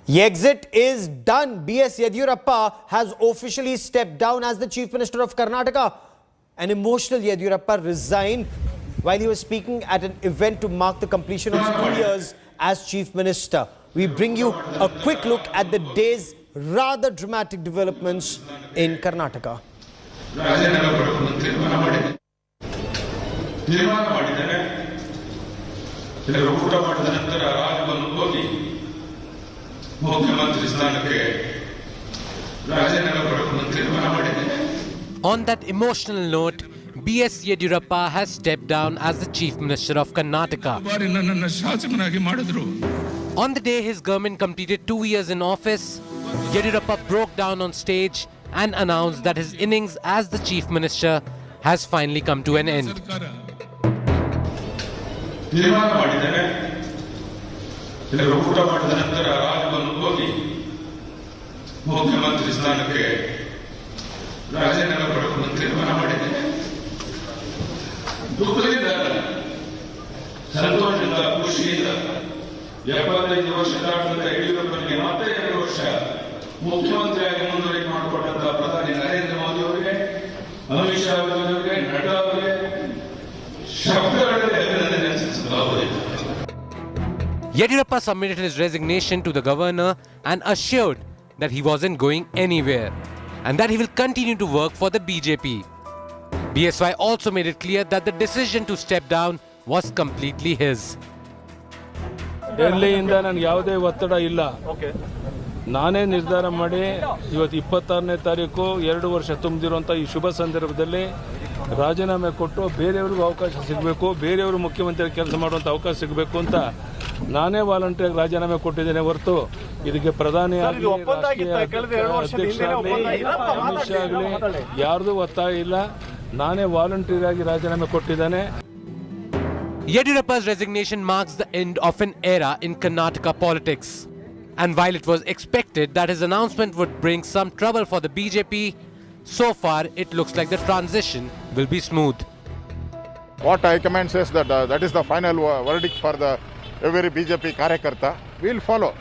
The exit is done. B.S. Yediyurappa has officially stepped down as the Chief Minister of Karnataka. An emotional Yediyurappa resigned while he was speaking at an event to mark the completion of 2 years as Chief Minister. We bring you a quick look at the day's rather dramatic developments in Karnataka. On that emotional note, B.S. Yediyurappa has stepped down as the Chief Minister of Karnataka. On the day his government completed 2 years in office, Yediyurappa broke down on stage and announced that his innings as the Chief Minister has finally come to an end. Yediyurappa submitted his resignation to the governor and assured that he wasn't going anywhere and that he will continue to work for the BJP. BSY also made it clear that the decision to step down was completely his. ಡೆಲ್ಲಿಯಿಂದ ನನಗೆ ಯಾವುದೇ ಒತ್ತಡ ಇಲ್ಲ. ನಾನೇ ನಿರ್ಧಾರ ಮಾಡಿ ಇವತ್ತು 26ನೇ ತಾರೀಕು 2 ವರ್ಷ ತುಂಬಿದಿರುವಂಥ ಈ ಶುಭ ಸಂದರ್ಭದಲ್ಲಿ ರಾಜೀನಾಮೆ ಕೊಟ್ಟು ಬೇರೆಯವ್ರಿಗೂ ಅವಕಾಶ ಸಿಗಬೇಕು, ಬೇರೆಯವರು ಮುಖ್ಯಮಂತ್ರಿ ಕೆಲಸ ಮಾಡುವಂಥ ಅವಕಾಶ ಸಿಗಬೇಕು ಅಂತ ನಾನೇ ವಾಲಂಟಿಯರ್ ರಾಜೀನಾಮೆ ಕೊಟ್ಟಿದ್ದೇನೆ ಹೊರತು ಇದಕ್ಕೆ ಪ್ರಧಾನಿ ಆಗಲಿ ಅಧ್ಯಕ್ಷ ಆಗಲಿ ಅಮಿತ್ ಶಾ ಆಗಲಿ ಯಾರ್ದು ಒತ್ತಾಯ ಇಲ್ಲ. ನಾನೇ ವಾಲಂಟಿಯರ್ ಆಗಿ ರಾಜೀನಾಮೆ ಕೊಟ್ಟಿದ್ದೇನೆ. Yediyurappa's resignation marks the end of an era in Karnataka politics. And while it was expected that his announcement would bring some trouble for the BJP, so far it looks like the transition will be smooth. What High Command says that is the final verdict for every BJP Karyakarta. We will follow.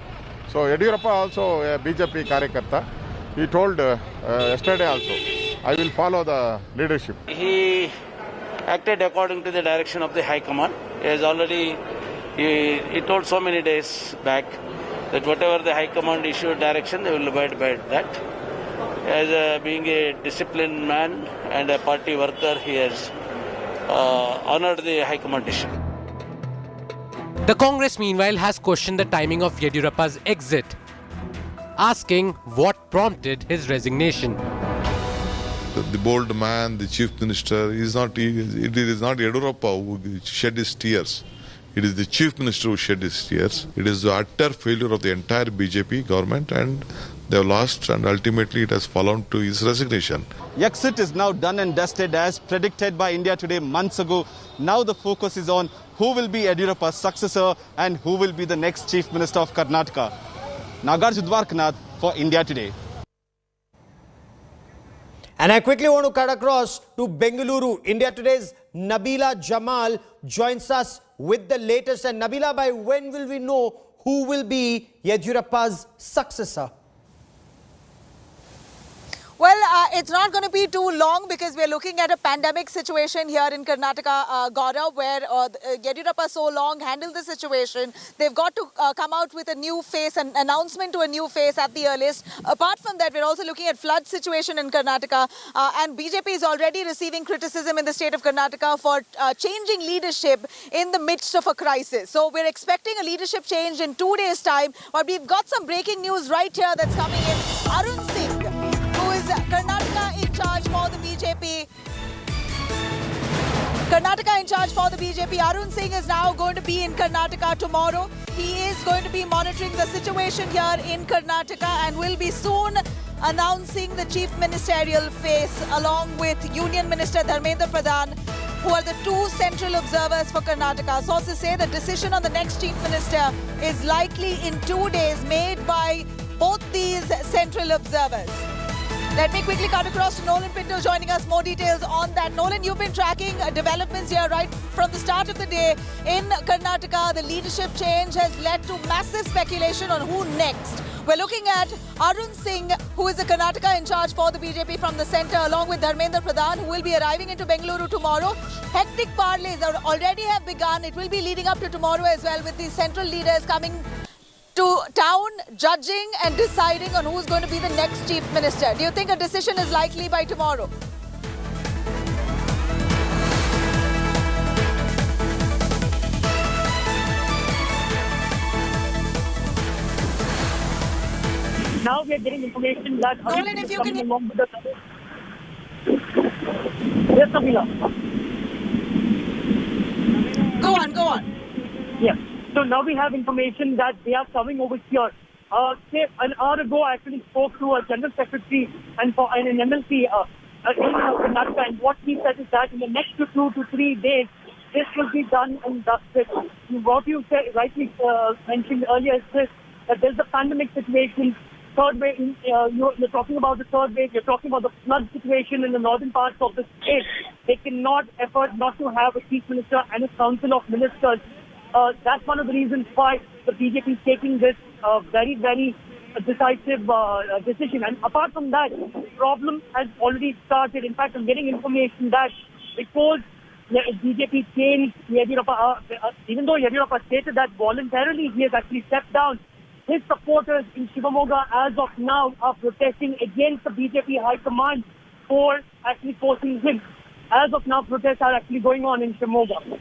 So Yediyurappa also a BJP Karyakarta. He told yesterday also, I will follow the leadership. He acted according to the direction of the High Command. He has already, he told so many days back that whatever the High Command issued direction, they will abide by that. As being a disciplined man and a party worker, he has honored the High Command decision. The Congress meanwhile has questioned the timing of Yediyurappa's exit, asking what prompted his resignation. The bold man, the chief minister, it is not Yediyurappa who shed his tears. It is the chief minister who shed his tears. It is the utter failure of the entire BJP government, and they have lost, and ultimately it has fallen to his resignation. Exit is now done and dusted as predicted by India Today months ago. Now the focus is on who will be Yediyurappa's successor and who will be the next chief minister of Karnataka. Nagarjuna Dwarkanath for India Today. And I quickly want to cut across to Bengaluru. India Today's Nabila Jamal joins us with the latest. And Nabila, by when will we know who will be Yediyurappa's successor? Well, it's not going to be too long because we're looking at a pandemic situation here in Karnataka, Gaurav, where Yediyurappa so long handled the situation. They've got to come out with a new face, an announcement to a new face at the earliest. Apart from that, we're also looking at flood situation in Karnataka. And BJP is already receiving criticism in the state of Karnataka for changing leadership in the midst of a crisis. So we're expecting a leadership change in 2 days' time. But we've got some breaking news right here that's coming in. Arun Singh, who is Karnataka in charge for the BJP. Karnataka in charge for the BJP. Arun Singh is now going to be in Karnataka tomorrow. He is going to be monitoring the situation here in Karnataka and will be soon announcing the chief ministerial face along with Union Minister Dharmendra Pradhan, who are the two central observers for Karnataka. Sources say the decision on the next chief minister is likely in 2 days made by both these central observers. Let me quickly cut across to Nolan Pinto joining us. More details on that. Nolan, you've been tracking developments here right from the start of the day in Karnataka. The leadership change has led to massive speculation on who next We're looking at Arun Singh, who is the Karnataka in charge for the BJP from the centre, along with Dharmendra Pradhan, who will be arriving into Bengaluru tomorrow. Hectic parleys already have begun. It will be leading up to tomorrow as well, with the central leaders coming to town, judging and deciding on who's going to be the next chief minister. Do you think a decision is likely by tomorrow? Now we are getting information that Nolan, if you can... along with the... Yes, Samila. Go on. Yes. So now we have information that they are coming over here. Say an hour ago, I actually spoke to a general secretary and an MLC in Karnataka, and what he said is that in the next 2 to 3 days, this will be done and dusted. What you said, rightly mentioned earlier is this, that there's a pandemic situation. Third wave, you're talking about the third wave, you're talking about the flood situation in the northern parts of the state. They cannot afford not to have a chief minister and a council of ministers. That's one of the reasons why the BJP is taking this very, very decisive decision. And apart from that, the problem has already started. In fact, I'm getting information that because the BJP changed Yediyurappa, even though Yediyurappa stated that voluntarily he has actually stepped down, his supporters in Shivamogga as of now are protesting against the BJP High Command for actually forcing him. As of now, protests are actually going on in Shivamogga.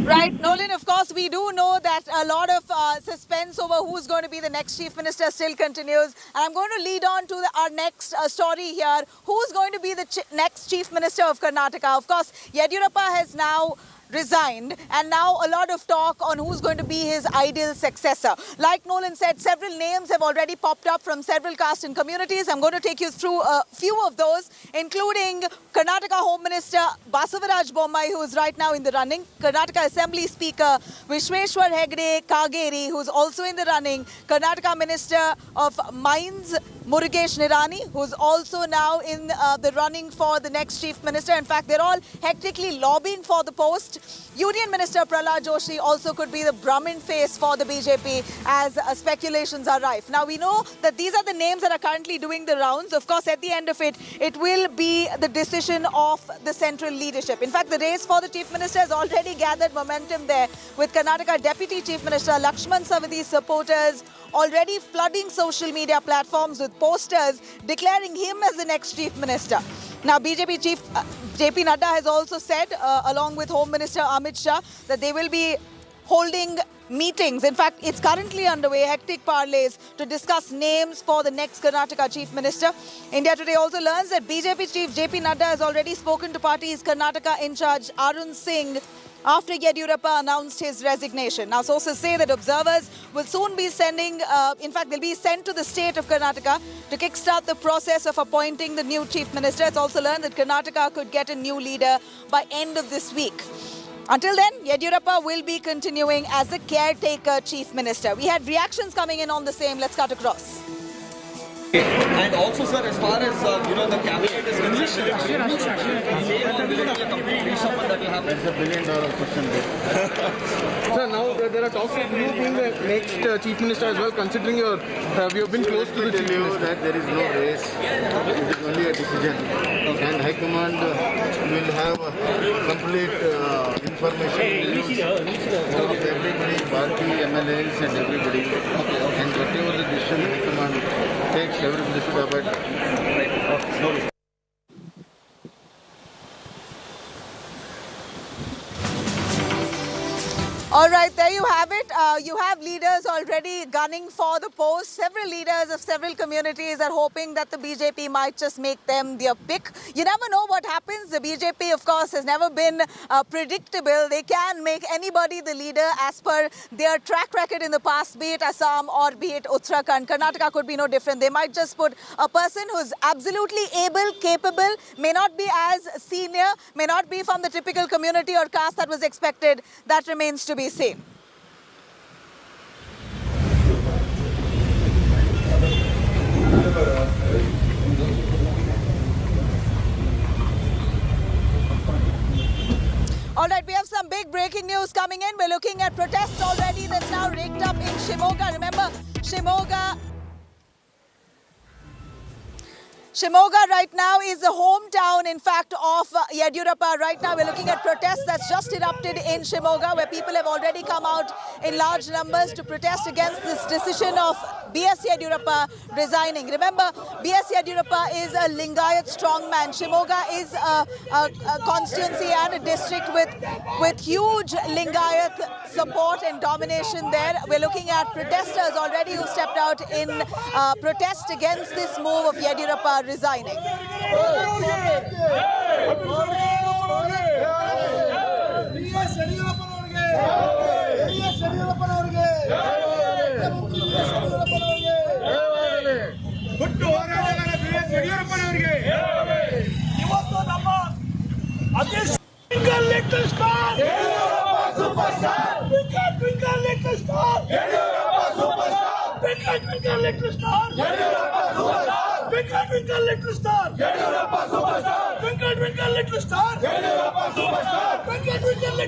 Right, Nolan, of course, we do know that a lot of suspense over who's going to be the next chief minister still continues. And I'm going to lead on to our next story here. Who's going to be the next chief minister of Karnataka? Of course, Yediyurappa has now resigned, and now a lot of talk on who's going to be his ideal successor. Like Nolan said, several names have already popped up from several caste and communities. I'm going to take you through a few of those, including Karnataka Home Minister Basavaraj Bommai, who is right now in the running, Karnataka Assembly Speaker Vishweshwar Hegde Kageri, who's also in the running, Karnataka Minister of Mines Murugesh Nirani, who's also now in the running for the next chief minister. In fact, they're all hectically lobbying for the post. Union Minister Prahlad Joshi also could be the Brahmin face for the BJP, as speculations are rife. Now, we know that these are the names that are currently doing the rounds. Of course, at the end of it, it will be the decision of the central leadership. In fact, the race for the chief minister has already gathered momentum there, with Karnataka Deputy Chief Minister Lakshman Savadi's supporters already flooding social media platforms with posters declaring him as the next chief minister. Now, BJP Chief JP Nadda has also said, along with Home Minister Amit Shah, that they will be holding meetings. In fact, it's currently underway, hectic parleys, to discuss names for the next Karnataka Chief Minister. India Today also learns that BJP Chief JP Nadda has already spoken to party's Karnataka in charge Arun Singh after Yediyurappa announced his resignation. Now, sources say that observers will soon be sending, in fact, they'll be sent to the state of Karnataka to kickstart the process of appointing the new chief minister. It's also learned that Karnataka could get a new leader by end of this week. Until then, Yediyurappa will be continuing as the caretaker chief minister. We had reactions coming in on the same. Let's cut across. And also, sir, as far as the cabinet is concerned, will it be a complete reshuffle that you have? That's $1 billion question. Sir, now there are talks of you being the next chief minister as well, considering you have been close to the chief minister. That there is no race. It is only a decision. And High Command will have complete information of everybody, party, MLAs and everybody. And whatever the decision High Command takes, everybody should abide. Right. All right, there you have it. You have leaders already gunning for the post. Several leaders of several communities are hoping that the BJP might just make them their pick. You never know what happens. The BJP, of course, has never been predictable. They can make anybody the leader as per their track record in the past, be it Assam or be it Uttarakhand. Karnataka could be no different. They might just put a person who's absolutely able, capable, may not be as senior, may not be from the typical community or caste that was expected. That remains to be seen. All right, we have some big breaking news coming in. We're looking at protests already that's now raked up in Shimoga. Remember, Shimoga right now is the hometown, in fact, of Yediyurappa. Right now, we're looking at protests that's just erupted in Shimoga, where people have already come out in large numbers to protest against this decision of B.S. Yediyurappa resigning. Remember, B.S. Yediyurappa is a Lingayat strongman. Shimoga is a constituency and a district with huge Lingayat support and domination there. We're looking at protesters already who stepped out in protest against this move of Yediyurappa resigning.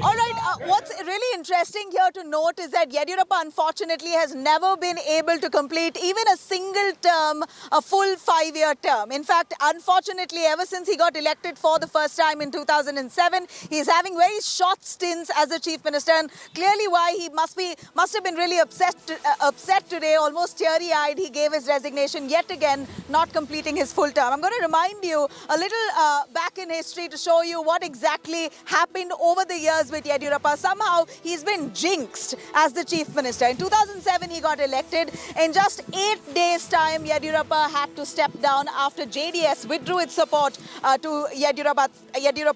All right, what's really interesting here to note is that Yediyurappa unfortunately has never been able to complete even a single term, a full 5-year term. In fact, unfortunately, ever since he got elected for the first time in 2007, he's having very short stints as a chief minister, and clearly why he must have been really upset today, almost teary-eyed. He gave his resignation yet again, not completing his full term. I'm going to remind you a little back in history to show you what exactly happened over the years with Yediyurappa. Somehow he's been jinxed as the chief minister. In 2007 he got elected. In just 8 days time, Yediyurappa had to step down after JDS withdrew its support to Yediyurappa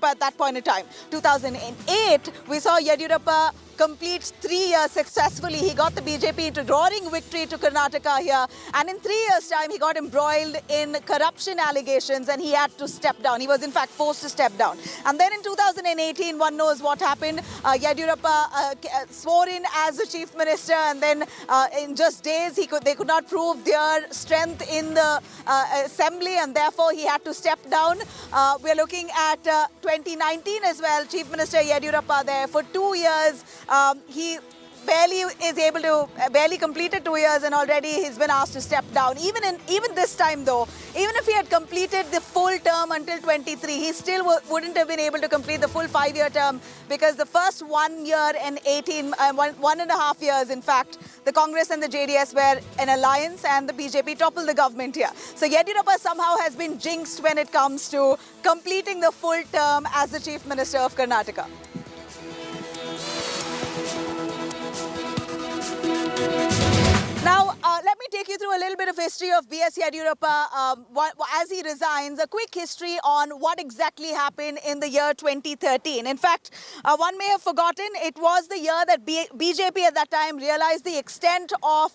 at that point in time. 2008 we saw Yediyurappa complete 3 years successfully. He got the BJP into roaring victory to Karnataka here, and in 3 years time he got embroiled in corruption allegations and he had to step down. He was in fact forced to step down. And then in 2018 one knows what happened. Yediyurappa swore in as the chief minister, and then in just days they could not prove their strength in the assembly, and therefore he had to step down. We're looking at 2019 as well. Chief Minister Yediyurappa there for 2 years. He barely completed 2 years, and already he's been asked to step down. Even this time though, even if he had completed the full term until 23, he still wouldn't have been able to complete the full 5-year term, because the first 1 year and 1.5 years, in fact, the Congress and the JDS were an alliance and the BJP toppled the government here. So Yediyurappa somehow has been jinxed when it comes to completing the full term as the Chief Minister of Karnataka. Now, let me take you through a little bit of history of B.S. Yediyurappa as he resigns. A quick history on what exactly happened in the year 2013. In fact, one may have forgotten, it was the year that BJP at that time realized the extent of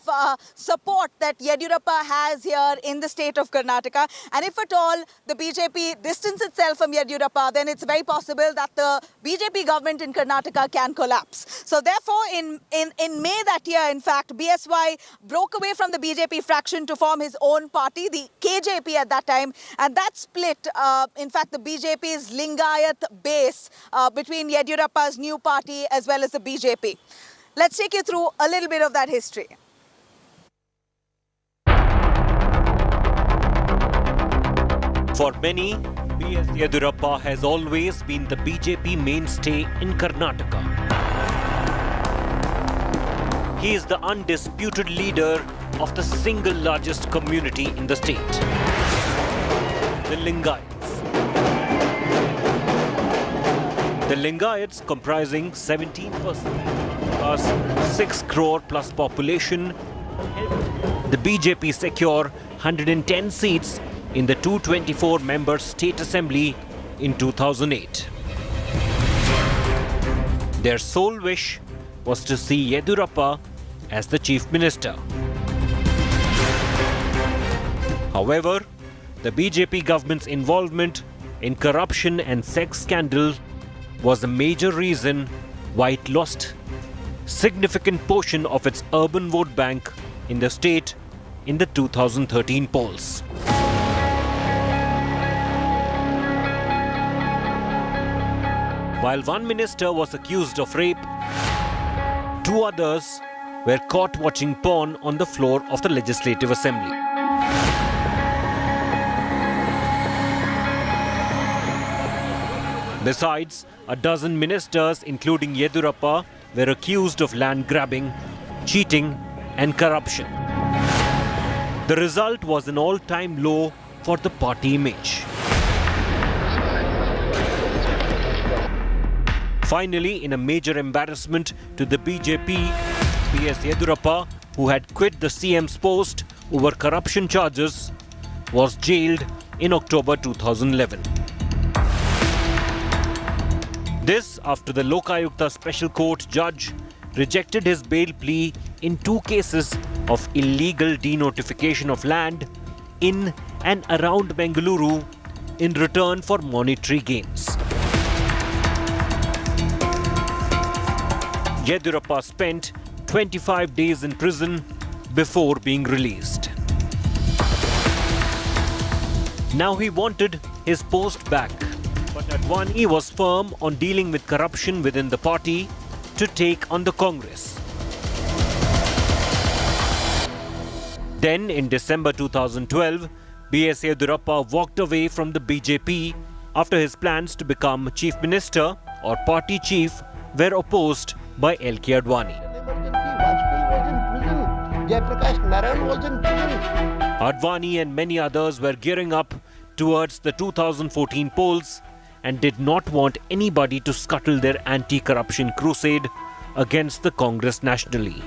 support that Yediyurappa has here in the state of Karnataka. And if at all the BJP distance itself from Yediyurappa, then it's very possible that the BJP government in Karnataka can collapse. So therefore, in May that year, in fact, BSY broke away from the BJP fraction to form his own party, the KJP at that time, and that split, in fact, the BJP's Lingayat base between Yediyurappa's new party as well as the BJP. Let's take you through a little bit of that history. For many, B.S. Yediyurappa has always been the BJP mainstay in Karnataka. He is the undisputed leader of the single largest community in the state, the Lingayats. The Lingayats, comprising 17% plus 6 crore plus population, helped the BJP secure 110 seats in the 224-member state assembly in 2008. Their sole wish was to see Yediyurappa as the chief minister. However, the BJP government's involvement in corruption and sex scandal was a major reason why it lost significant portion of its urban vote bank in the state in the 2013 polls. While one minister was accused of rape, two others were caught watching porn on the floor of the Legislative Assembly. Besides, a dozen ministers, including Yediyurappa, were accused of land grabbing, cheating and corruption. The result was an all-time low for the party image. Finally, in a major embarrassment to the BJP, B.S. Yediyurappa, who had quit the CM's post over corruption charges, was jailed in October 2011. This after the Lokayukta Special Court judge rejected his bail plea in two cases of illegal denotification of land in and around Bengaluru in return for monetary gains. Yediyurappa spent 25 days in prison before being released. Now he wanted his post back, but Advani was firm on dealing with corruption within the party to take on the Congress. Then, in December 2012, B.S. Yediyurappa walked away from the BJP after his plans to become Chief Minister or Party Chief were opposed by L.K. Advani. Advani and many others were gearing up towards the 2014 polls and did not want anybody to scuttle their anti-corruption crusade against the Congress nationally.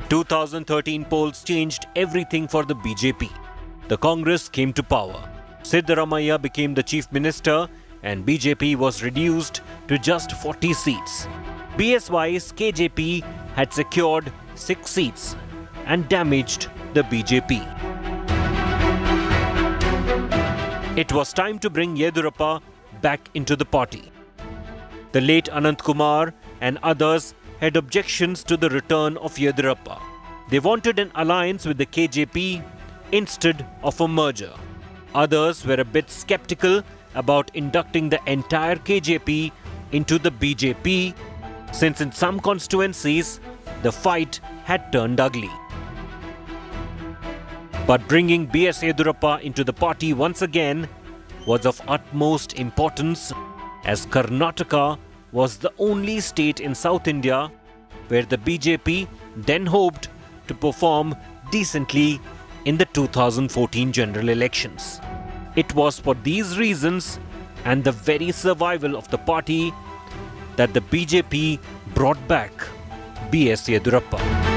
2013 polls changed everything for the BJP. The Congress came to power. Siddaramaiah became the Chief Minister and BJP was reduced to just 40 seats. BSY's KJP had secured 6 seats and damaged the BJP. It was time to bring Yediyurappa back into the party. The late Anant Kumar and others had objections to the return of Yediyurappa. They wanted an alliance with the KJP instead of a merger. Others were a bit skeptical about inducting the entire KJP into the BJP, since in some constituencies the fight had turned ugly. But bringing B.S. Yediyurappa into the party once again was of utmost importance, as Karnataka was the only state in South India where the BJP then hoped to perform decently in the 2014 general elections. It was for these reasons and the very survival of the party that the BJP brought back B.S. Yediyurappa.